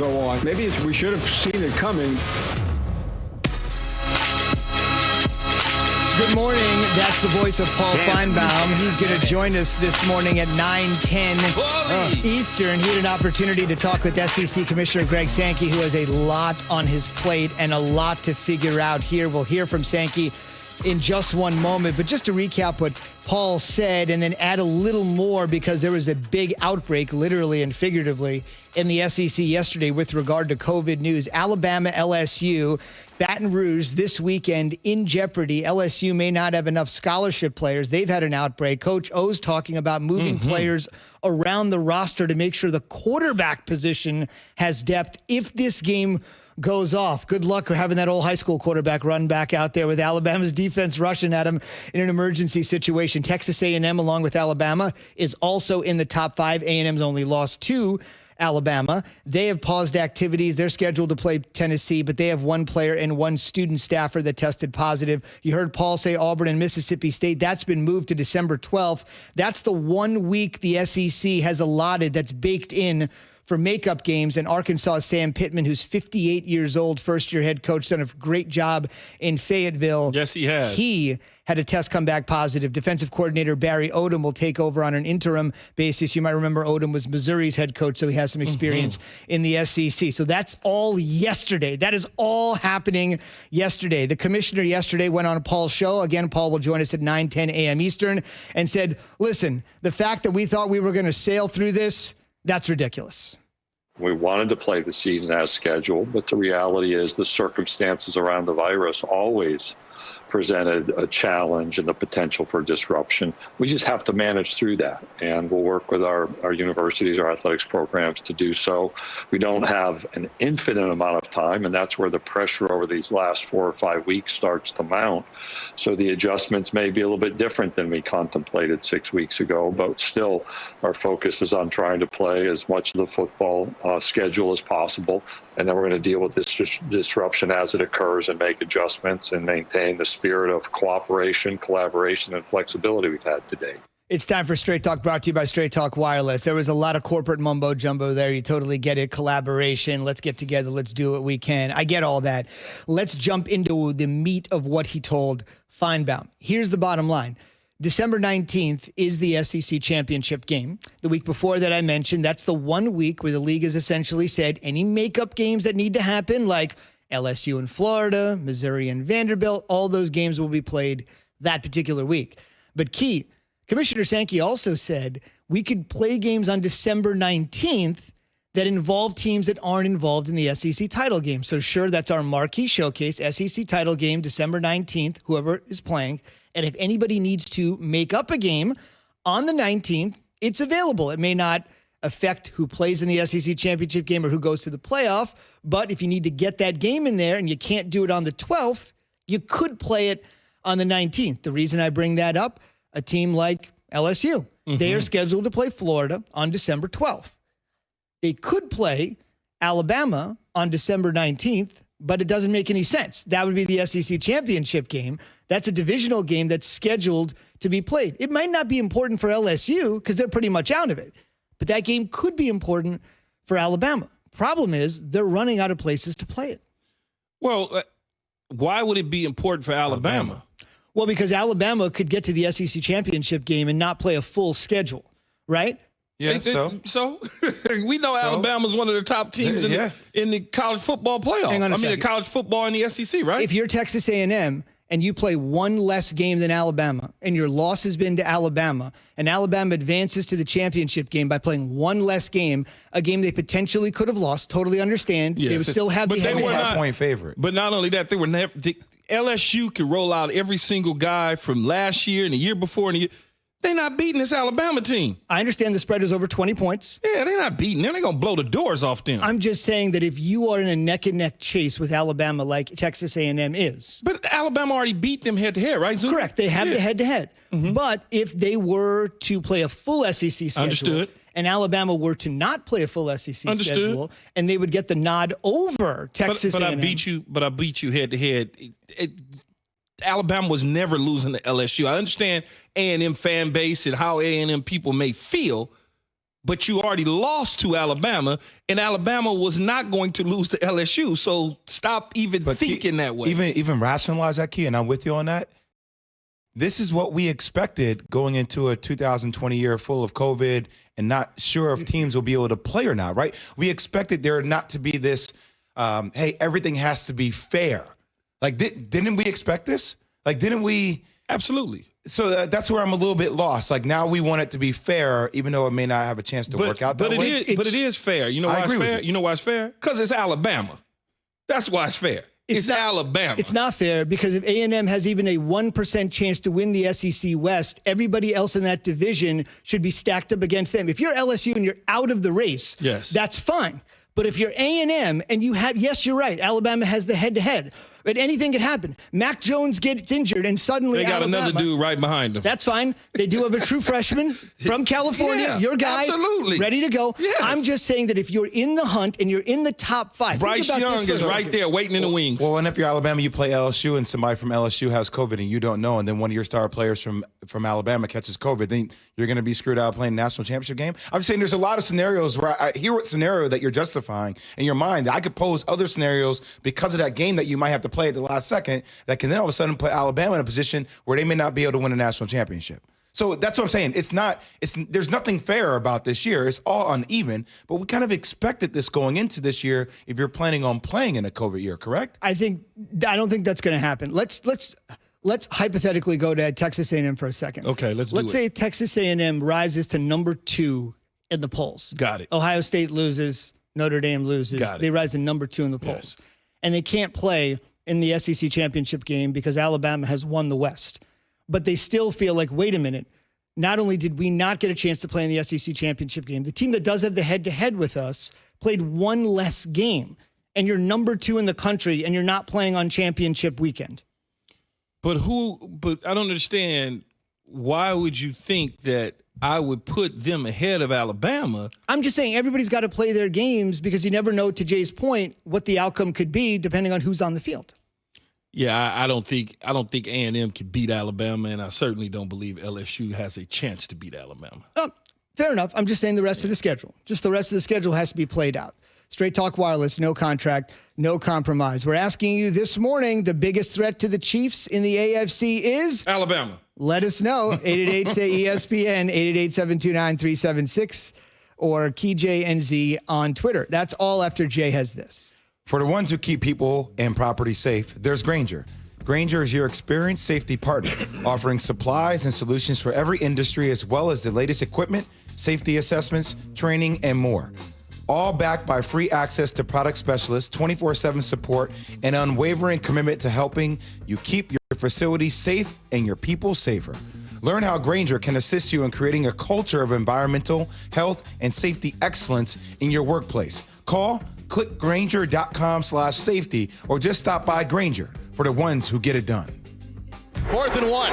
go on. Maybe we should have seen it coming. Good morning. That's the voice of Paul Feinbaum. He's going to join us this morning at 9:10 Eastern. He had an opportunity to talk with SEC Commissioner Greg Sankey, who has a lot on his plate and a lot to figure out here. We'll hear from Sankey in just one moment. But just to recap what Paul said and then add a little more, because there was a big outbreak, literally and figuratively, in the SEC yesterday with regard to COVID news. Alabama, LSU, Baton Rouge this weekend in jeopardy. LSU may not have enough scholarship players. They've had an outbreak. Coach O's talking about moving players around the roster to make sure the quarterback position has depth if this game goes off. Good luck having that old high school quarterback run back out there with Alabama's defense rushing at him in an emergency situation. Texas A&M, along with Alabama, is also in the top 5. A&M's only lost 2. Alabama. They have paused activities. They're scheduled to play Tennessee, but they have 1 player and 1 student staffer that tested positive. You heard Paul say Auburn and Mississippi State. That's been moved to December 12th. That's the 1 week the SEC has allotted that's baked in for makeup games. And Arkansas' Sam Pittman, who's 58 years old, first-year head coach, done a great job in Fayetteville. Yes, he has. He had a test come back positive. Defensive coordinator Barry Odom will take over on an interim basis. You might remember Odom was Missouri's head coach, so he has some experience in the SEC. So that's all yesterday. That is all happening yesterday. The commissioner yesterday went on Paul's show. Again, Paul will join us at 9:10 a.m. Eastern and said, listen, the fact that we thought we were going to sail through this, that's ridiculous. We wanted to play the season as scheduled, but the reality is the circumstances around the virus always presented a challenge and the potential for disruption. We just have to manage through that, and we'll work with our universities, our athletics programs to do so. We don't have an infinite amount of time, and that's where the pressure over these last 4 or 5 weeks starts to mount. So the adjustments may be a little bit different than we contemplated 6 weeks ago, but still our focus is on trying to play as much of the football schedule as possible, and then we're going to deal with this disruption as it occurs and make adjustments and maintain the spirit of cooperation, collaboration, and flexibility we've had today. It's time for Straight Talk, brought to you by Straight Talk Wireless. There was a lot of corporate mumbo jumbo there. You totally get it. Collaboration. Let's get together. Let's do what we can. I get all that. Let's jump into the meat of what he told Feinbaum. Here's the bottom line. December 19th is the SEC championship game. The week before that I mentioned, that's the 1 week where the league has essentially said any makeup games that need to happen, like LSU in Florida, Missouri and Vanderbilt, all those games will be played that particular week. But Commissioner Sankey also said we could play games on December 19th that involve teams that aren't involved in the SEC title game. So sure, that's our marquee showcase, SEC title game, December 19th, whoever is playing. And if anybody needs to make up a game on the 19th, it's available. It may not affect who plays in the SEC championship game or who goes to the playoff, but if you need to get that game in there and you can't do it on the 12th, you could play it on the 19th. The reason I bring that up, a team like LSU, they are scheduled to play Florida on December 12th. They could play Alabama on December 19th, but it doesn't make any sense. That would be the SEC championship game. That's a divisional game that's scheduled to be played. It might not be important for LSU because they're pretty much out of it, but that game could be important for Alabama. Problem is they're running out of places to play it. Well, why would it be important for Alabama? Well, because Alabama could get to the SEC championship game and not play a full schedule, right? Yeah, so we know Alabama's one of the top teams in the college football playoff. Hang on a second. The college football in the SEC, right? If you're Texas A&M and you play one less game than Alabama and your loss has been to Alabama and Alabama advances to the championship game by playing one less game, a game they potentially could have lost, totally understand. Yes. They would still have the head-to-head. Point favorite. But not only that, they were never. LSU could roll out every single guy from last year and the year before and the year. They're not beating this Alabama team. I understand the spread is over 20 points. Yeah, they're not beating them. They're going to blow the doors off them. I'm just saying that if you are in a neck-and-neck chase with Alabama like Texas A&M is. But Alabama already beat them head-to-head, right, Zoo? Correct. They have the head-to-head. But if they were to play a full SEC schedule and Alabama were to not play a full SEC schedule and they would get the nod over Texas A&M. But I beat you head-to-head. Alabama was never losing to LSU. I understand A&M fan base and how A&M people may feel, but you already lost to Alabama, and Alabama was not going to lose to LSU. So stop even thinking that way. Even rationalize that, Key, and I'm with you on that. This is what we expected going into a 2020 year full of COVID and not sure if teams will be able to play or not, right? We expected there not to be this, hey, everything has to be fair. Like, didn't we expect this? Like, didn't we? Absolutely. So that's where I'm a little bit lost. Like, now we want it to be fair, even though it may not have a chance to work out that way. But it is fair. You know why it's fair? You know why it's fair? Because it's Alabama. That's why it's fair. It's Alabama. It's not fair because if A&M has even a 1% chance to win the SEC West, everybody else in that division should be stacked up against them. If you're LSU and you're out of the race, yes, that's fine. But if you're A&M and you have, yes, you're right, Alabama has the head-to-head. But anything could happen. Mac Jones gets injured, and suddenly they got Alabama, another dude right behind him. That's fine. They do have a true freshman from California, yeah, your guy, absolutely, ready to go. Yes. I'm just saying that if you're in the hunt and you're in the top 5, Bryce Young is right there waiting in the wings. Well, and if you're Alabama, you play LSU, and somebody from LSU has COVID, and you don't know, and then one of your star players from Alabama catches COVID, then you're going to be screwed out of playing the national championship game. I'm saying there's a lot of scenarios where I hear what scenario that you're justifying in your mind. I could pose other scenarios because of that game that you might have to play at the last second that can then all of a sudden put Alabama in a position where they may not be able to win a national championship. So that's what I'm saying. There's nothing fair about this year. It's all uneven, but we kind of expected this going into this year if you're planning on playing in a COVID year, correct? I don't think that's going to happen. Let's hypothetically go to Texas A&M for a second. Okay, let's say Texas A&M rises to number 2 in the polls. Got it. Ohio State loses, Notre Dame loses. Got it. They rise to number 2 in the polls. Yes. And they can't play in the SEC championship game because Alabama has won the West. But they still feel like, wait a minute, not only did we not get a chance to play in the SEC championship game, the team that does have the head-to-head with us played one less game. And you're number 2 in the country, and you're not playing on championship weekend. But I don't understand, why would you think that I would put them ahead of Alabama? I'm just saying everybody's got to play their games because you never know, to Jay's point, what the outcome could be depending on who's on the field. Yeah, I don't think A&M can beat Alabama, and I certainly don't believe LSU has a chance to beat Alabama. Fair enough. I'm just saying the rest of the schedule. Just the rest of the schedule has to be played out. Straight Talk Wireless, no contract, no compromise. We're asking you this morning, the biggest threat to the Chiefs in the AFC is? Alabama. Let us know. 888-SAY-ESPN, 888-729-376, or KeyJNZ on Twitter. That's all after Jay has this. For the ones who keep people and property safe, there's Grainger. Grainger is your experienced safety partner, offering supplies and solutions for every industry, as well as the latest equipment, safety assessments, training, and more. All backed by free access to product specialists, 24/7 support, and unwavering commitment to helping you keep your facilities safe and your people safer. Learn how Grainger can assist you in creating a culture of environmental, health, and safety excellence in your workplace. Click Grainger.com/safety, or just stop by Grainger, for the ones who get it done. 4th and 1.